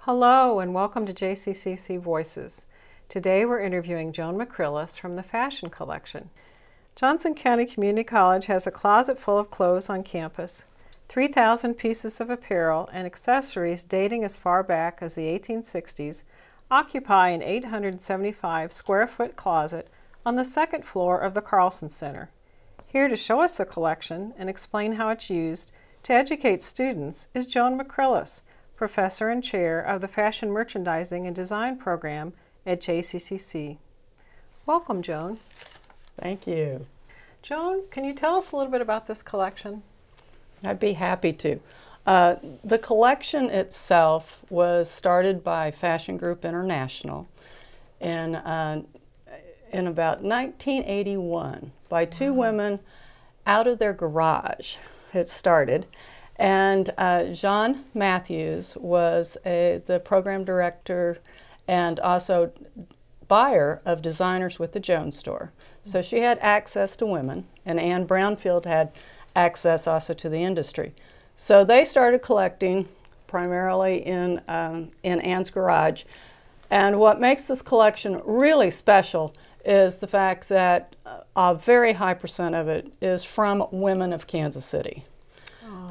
Hello and welcome to JCCC Voices. Today we're interviewing Joan McCrillis from the Fashion Collection. Johnson County Community College has a closet full of clothes on campus, 3,000 pieces of apparel and accessories dating as far back as the 1860s occupy an 875 square foot closet on the second floor of the Carlson Center. Here to show us the collection and explain how it's used to educate students is Joan McCrillis, Professor and Chair of the Fashion Merchandising and Design Program at JCCC. Welcome, Joan. Thank you. Joan, can you tell us a little bit about this collection? I'd be happy to. The collection itself was started by Fashion Group International in about 1981 by two women out of their garage. It started. And Jean Matthews was the program director and also buyer of Designers with the Joan store. So she had access to women, and Anne Brownfield had access also to the industry. So they started collecting primarily in Anne's garage. And what makes this collection really special is the fact that a very high percent of it is from women of Kansas City.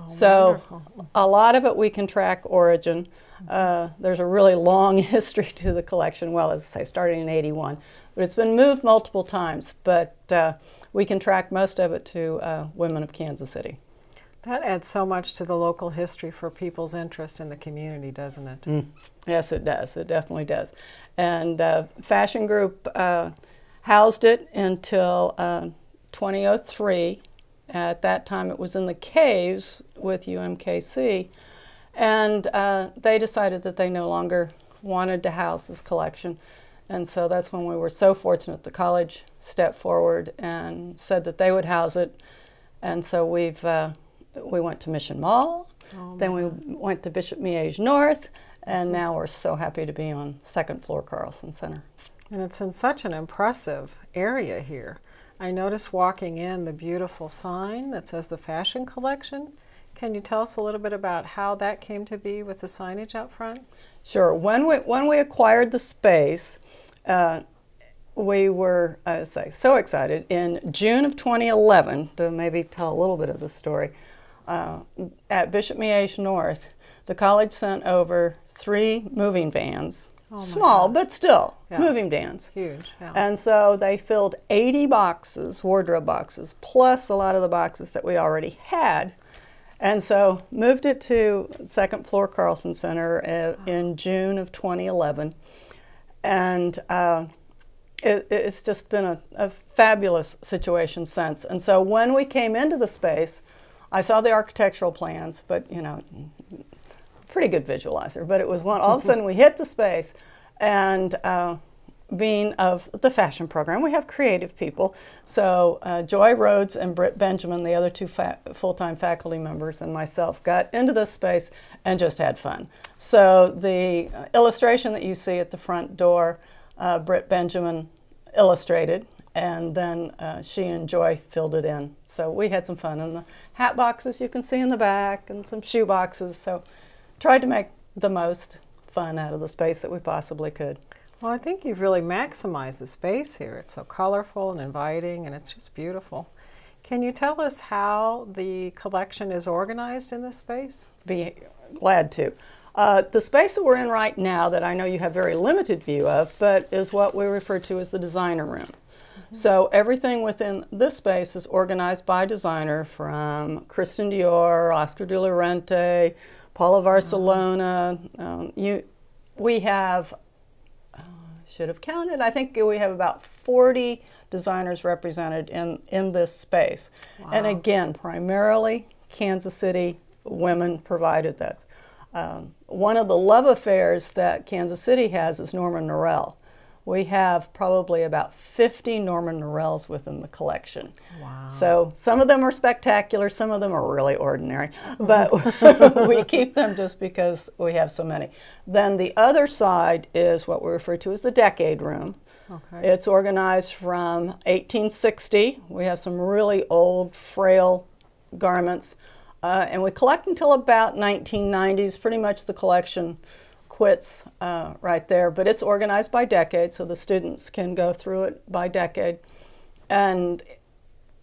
So wonderful. A lot of it we can track origin. There's a really long history to the collection, well, as I say, starting in '81. But it's been moved multiple times, but we can track most of it to women of Kansas City. That adds so much to the local history for people's interest in the community, doesn't it? Yes, it does. It definitely does. And Fashion Group housed it until 2003. At that time, it was in the caves with UMKC, and they decided that they no longer wanted to house this collection. And so that's when we were so fortunate the college stepped forward and said that they would house it. And so we went to Mission Mall, then we went to Bishop Miege North, and now we're so happy to be on second floor Carlson Center. And it's in such an impressive area here. I noticed walking in the beautiful sign that says the Fashion Collection. Can you tell us a little bit about how that came to be with the signage out front? Sure. When we acquired the space, we were, I say, so excited. In June of 2011, to maybe tell a little bit of the story, at Bishop Miege North, the college sent over 3 moving vans. Small, but still, moving vans. Huge, yeah. And so they filled 80 boxes, wardrobe boxes, plus a lot of the boxes that we already had. And so moved it to second floor Carlson Center in June of 2011. And it's just been a fabulous situation since. And so when we came into the space, I saw the architectural plans, but you know, pretty good visualizer, but it was one, all of a sudden we hit the space, and being of the fashion program, we have creative people. So Joy Rhodes and Britt Benjamin, the other 2 full-time faculty members, and myself got into this space and just had fun. So the illustration that you see at the front door, Britt Benjamin illustrated, and then she and Joy filled it in. So we had some fun. And the hat boxes you can see in the back, and some shoe boxes. So tried to make the most fun out of the space that we possibly could. Well, I think you've really maximized the space here. It's so colorful and inviting, and it's just beautiful. Can you tell us how the collection is organized in this space? Be glad to. The space that we're in right now, that I know you have very limited view of, but is what we refer to as the designer room. So everything within this space is organized by designer, from Christian Dior, Oscar de la Renta, Paula Barcelona. We have, should have counted, I think we have about 40 designers represented in this space. Wow. And again, primarily Kansas City women provided this. One of the love affairs that Kansas City has is Norman Norell. We have probably about 50 Norman Norells within the collection. Wow. So some of them are spectacular, some of them are really ordinary, but we keep them just because we have so many. Then the other side is what we refer to as the decade room. Okay. It's organized from 1860. We have some really old, frail garments, and we collect until about 1990s. Pretty much the collection quits right there, but it's organized by decade, so the students can go through it by decade. And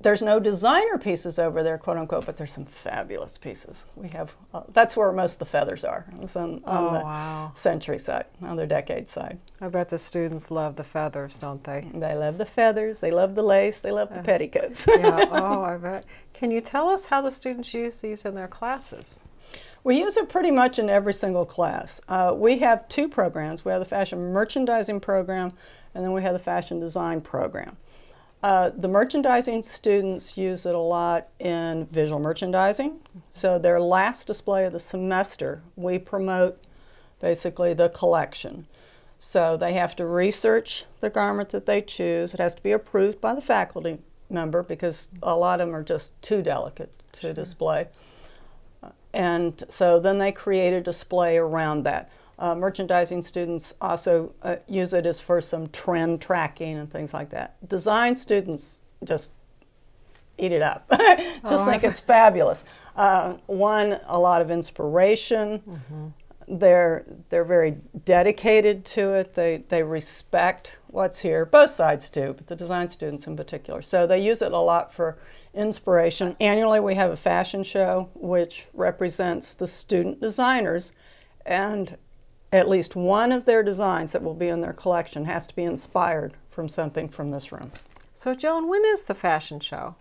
there's no designer pieces over there, quote unquote, but there's some fabulous pieces. We have, that's where most of the feathers are. It's on the century side, on the decade side. I bet the students love the feathers, don't they? They love the feathers, they love the lace, they love the petticoats. Yeah, oh, I bet. Can you tell us how the students use these in their classes? We use it pretty much in every single class. We have two programs. We have the fashion merchandising program, and then we have the fashion design program. The merchandising students use it a lot in visual merchandising. So their last display of the semester, we promote basically the collection. So they have to research the garment that they choose. It has to be approved by the faculty member because a lot of them are just too delicate to display. And so then they create a display around that. Merchandising students also use it as for some trend tracking and things like that. Design students just eat it up. Just think it's fabulous. One, a lot of inspiration. They're very dedicated to it. They respect what's here. Both sides do, but the design students in particular. So they use it a lot for inspiration. Annually we have a fashion show which represents the student designers, and at least one of their designs that will be in their collection has to be inspired from something from this room. So Joan, when is the fashion show?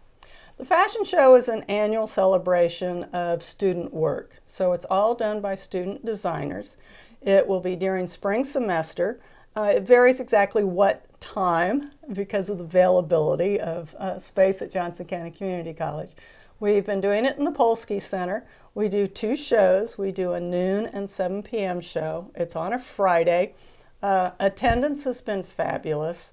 The fashion show is an annual celebration of student work. So it's all done by student designers. It will be during spring semester. It varies exactly what time because of the availability of space at Johnson County Community College. We've been doing it in the Polsky Center. We do two shows. We do a noon and 7 p.m. show. It's on a Friday. Attendance has been fabulous.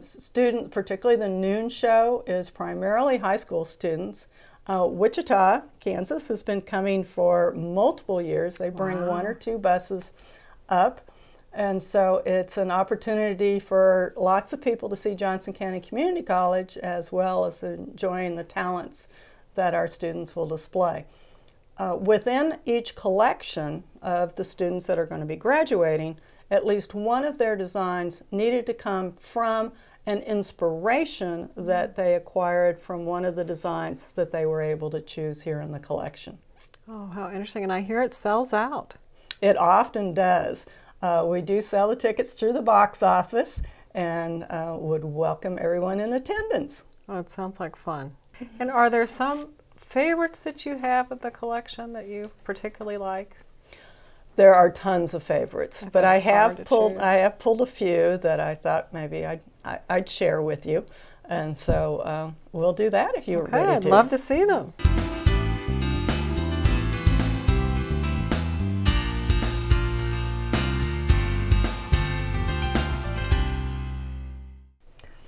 Students, particularly the noon show, is primarily high school students. Wichita, Kansas has been coming for multiple years. They bring one or two buses up. And so it's an opportunity for lots of people to see Johnson County Community College as well as enjoying the talents that our students will display. Within each collection of the students that are going to be graduating, at least one of their designs needed to come from an inspiration that they acquired from one of the designs that they were able to choose here in the collection. Oh, how interesting. And I hear it sells out. It often does. We do sell the tickets through the box office and would welcome everyone in attendance. Oh, it sounds like fun. And are there some favorites that you have of the collection that you particularly like? There are tons of favorites, but I have pulled a few that I thought maybe I'd share with you, and so we'll do that if you're ready to. I'd love to see them.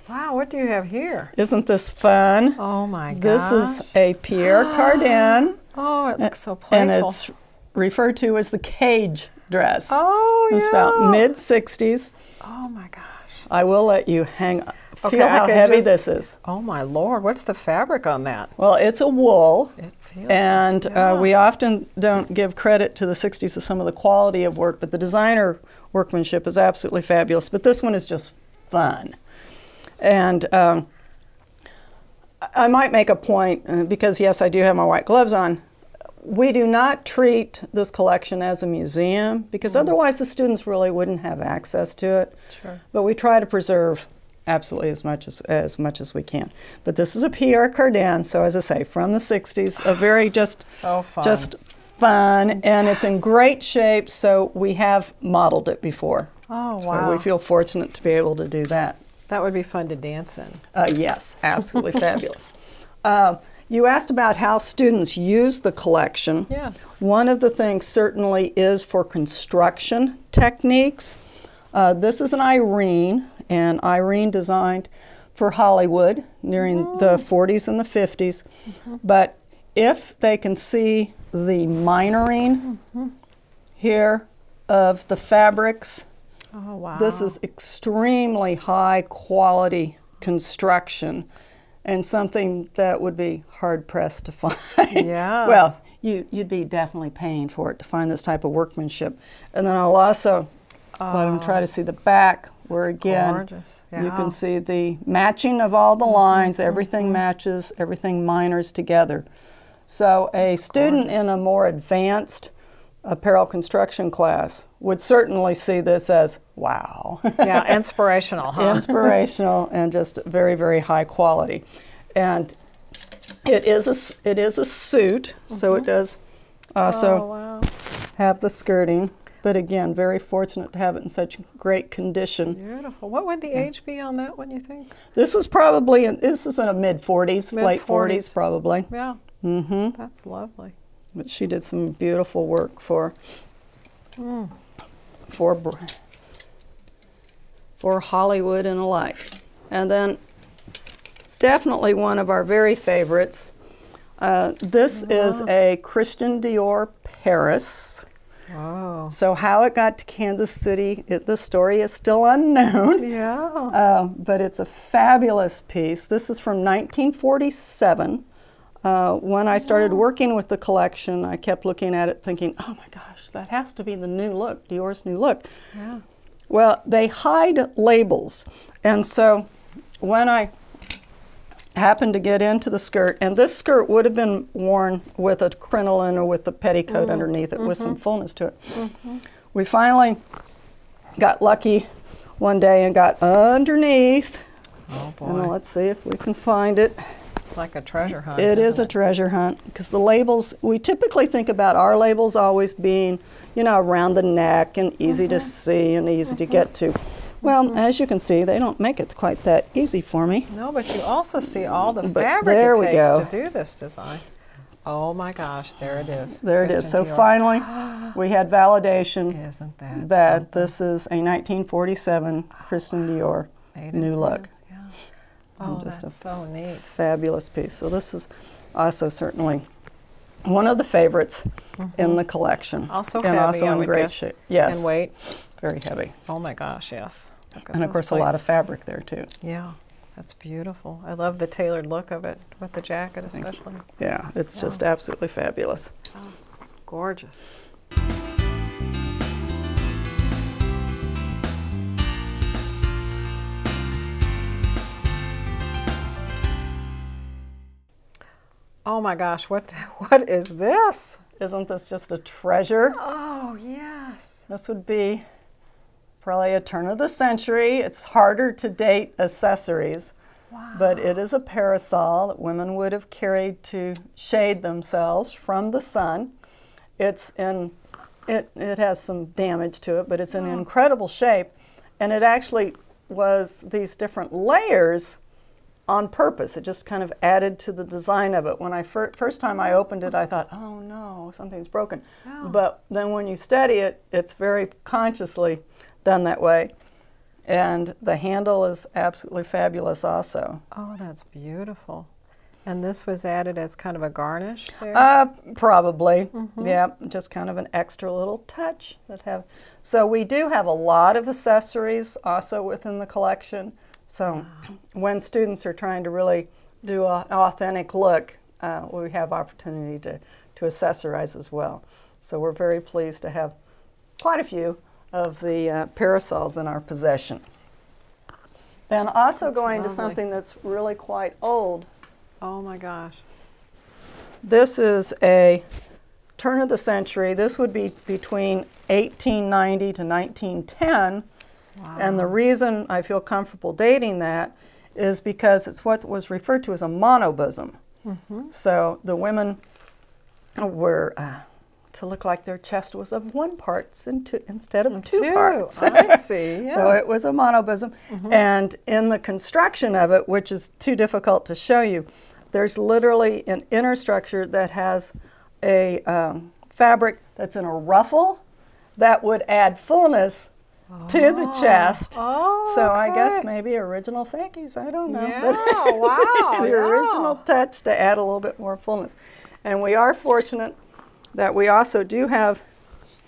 Wow, what do you have here? Isn't this fun? Oh my gosh. This is a Pierre Cardin. Oh, it looks so playful. And it's referred to as the cage dress. Oh, yeah. It's about mid-60s. Oh my gosh. I will let you feel how heavy this is. Oh my Lord, what's the fabric on that? Well, it's a wool. It feels and we often don't give credit to the 60s of some of the quality of work, but the designer workmanship is absolutely fabulous. But this one is just fun. And I might make a point, because yes, I do have my white gloves on. We do not treat this collection as a museum, because otherwise the students really wouldn't have access to it. Sure. But we try to preserve absolutely as much as we can. But this is a Pierre Cardin, so as I say, from the 60s, a very so fun. Just fun, and it's in great shape, so we have modeled it before. Oh, wow. So we feel fortunate to be able to do that. That would be fun to dance in. Yes, absolutely fabulous. You asked about how students use the collection. Yes. One of the things certainly is for construction techniques. This is an Irene, and Irene designed for Hollywood during the 40s and the 50s. But if they can see the minoring here of the fabrics, oh, wow. This is extremely high quality construction. and something that would be hard-pressed to find. Yes. Well, you'd be definitely paying for it to find this type of workmanship. And then I'll also let them try to see the back, where again, gorgeous. you can see the matching of all the lines, everything matches, everything minors together. So a student in a more advanced apparel construction class would certainly see this as, wow. Yeah, inspirational, huh? Inspirational and just very, very high quality. And it is a suit, so it does also have the skirting. But again, very fortunate to have it in such great condition. Beautiful. What would the age be on that one, you think? This is probably, this is in a mid-40s, late 40s probably. Yeah. That's lovely. But she did some beautiful work for Hollywood and alike. And then definitely one of our very favorites. This is a Christian Dior Paris. Wow. So how it got to Kansas City, the story is still unknown. Yeah. But it's a fabulous piece. This is from 1947. When I started working with the collection, I kept looking at it thinking, oh my gosh, that has to be the new look, Dior's new look. Yeah. Well, they hide labels. And so when I happened to get into the skirt, and this skirt would have been worn with a crinoline or with a petticoat underneath it with some fullness to it. We finally got lucky one day and got underneath. Oh boy. And let's see if we can find it. It's like a treasure hunt. It is a treasure hunt, because the labels, we typically think about our labels always being, you know, around the neck and easy to see and easy to get to. Well, as you can see, they don't make it quite that easy for me. No, but you also see all the But fabric there it we takes go. to do this design. Oh my gosh, there it is. There it is. Christian So Dior. finally, we had validation Isn't that that something? this is a 1947 Christian Dior Made in new look. France, yeah. Oh, just that's so neat. Fabulous piece. So this is also certainly one of the favorites in the collection. Also and heavy, also I in would great guess. shape. Yes. And weight. Very heavy. Oh my gosh, yes. Look at And of those course a lot of plates. fabric there too. Yeah, that's beautiful. I love the tailored look of it, with the jacket especially. Yeah, it's just absolutely fabulous. Oh, gorgeous. Oh my gosh, what is this? Isn't this just a treasure? Oh, yes. This would be probably a turn of the century. It's harder to date accessories, but it is a parasol that women would have carried to shade themselves from the sun. It has some damage to it, but it's in incredible shape, and it actually was these different layers on purpose. It just kind of added to the design of it. When I first time I opened it, I thought, oh no, something's broken. Oh. But then when you study it, it's very consciously done that way. And the handle is absolutely fabulous also. Oh, that's beautiful. And this was added as kind of a garnish there? Probably, yeah, just kind of an extra little touch that have. So we do have a lot of accessories also within the collection. So when students are trying to really do an authentic look, we have opportunity to accessorize as well. So we're very pleased to have quite a few of the parasols in our possession. Then also That's going to lovely. something that's really quite old. Oh my gosh. This is a turn of the century. This would be between 1890 to 1910. Wow. And the reason I feel comfortable dating that is because it's what was referred to as a monobosom. So the women were to look like their chest was of one part instead of two parts. I see, yes. So it was a monobosom. And in the construction of it, which is too difficult to show you, there's literally an inner structure that has a fabric that's in a ruffle that would add fullness to the chest. Oh, So I guess okay. maybe original fakies, I don't know. Yeah, But wow. the original touch to add a little bit more fullness. And we are fortunate that we also do have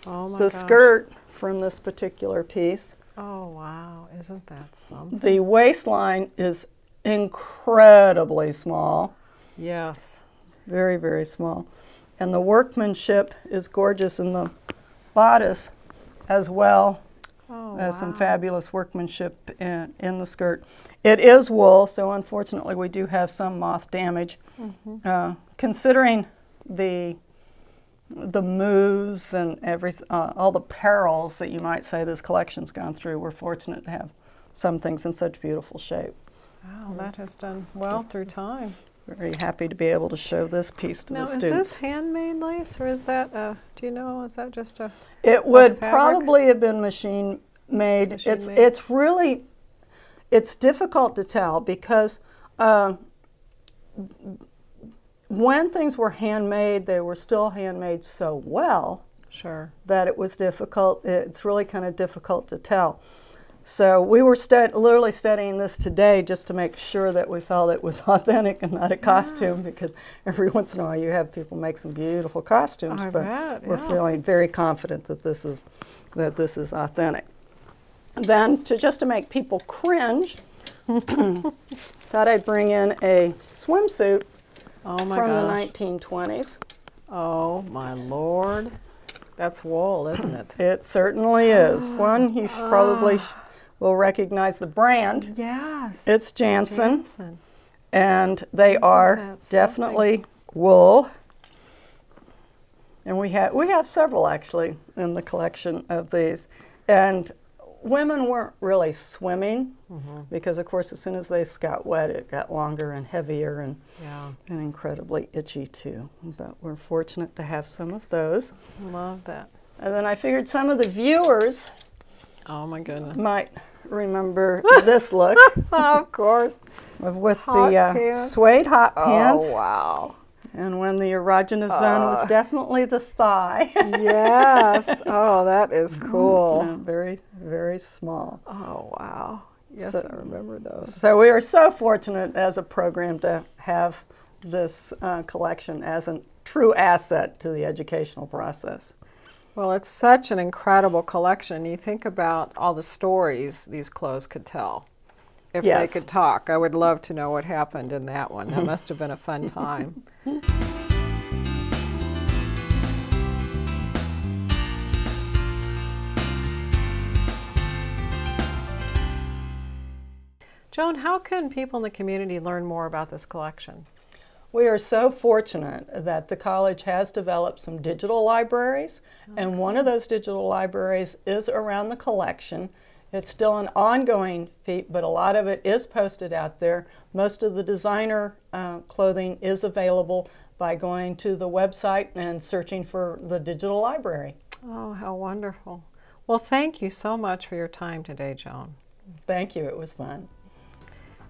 Oh my the gosh. skirt from this particular piece. Oh wow, isn't that something? The waistline is incredibly small. Yes. Very, very small. And the workmanship is gorgeous in the bodice as well as some fabulous workmanship in the skirt. It is wool, so unfortunately we do have some moth damage. Considering the moves and all the perils that you might say this collection's gone through, we're fortunate to have some things in such beautiful shape. Wow, that has done well through time. Very happy to be able to show this piece to the students. Now, is this handmade lace, or is that, do you know, is that just a It would probably have been machine made. It's really, it's difficult to tell because when things were handmade, they were still handmade so well that it was difficult. It's really kind of difficult to tell. So we were literally studying this today just to make sure that we felt it was authentic and not a costume, because every once in a while you have people make some beautiful costumes, we're feeling very confident that this is authentic. Then, just to make people cringe, thought I'd bring in a swimsuit from the 1920s. Oh my Lord. That's wool, isn't it? It certainly is. One, you probably will recognize the brand. Yes. It's Jansen. And they are definitely wool. And we have several actually in the collection of these. And women weren't really swimming because, of course, as soon as they got wet, it got longer and heavier and incredibly itchy too. But we're fortunate to have some of those. Love that. And then I figured some of the viewers might remember this look. Of course. With the suede hot pants. Oh, wow. And when the erogenous zone was definitely the thigh. Yes. Oh, that is cool. Very, very small. Oh, wow. Yes, I remember those. So we are so fortunate as a program to have this collection as a true asset to the educational process. Well, it's such an incredible collection. You think about all the stories these clothes could tell. If they could talk. I would love to know what happened in that one. That must have been a fun time. Joan, how can people in the community learn more about this collection? We are so fortunate that the college has developed some digital libraries, and one of those digital libraries is around the collection. It's still an ongoing feat, but a lot of it is posted out there. Most of the designer clothing is available by going to the website and searching for the digital library. Oh, how wonderful. Well, thank you so much for your time today, Joan. Thank you. It was fun.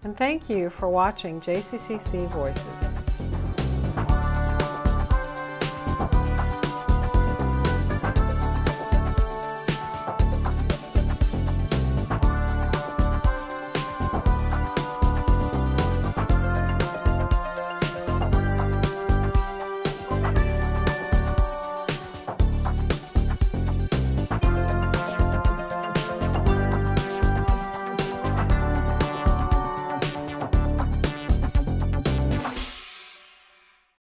And thank you for watching JCCC Voices.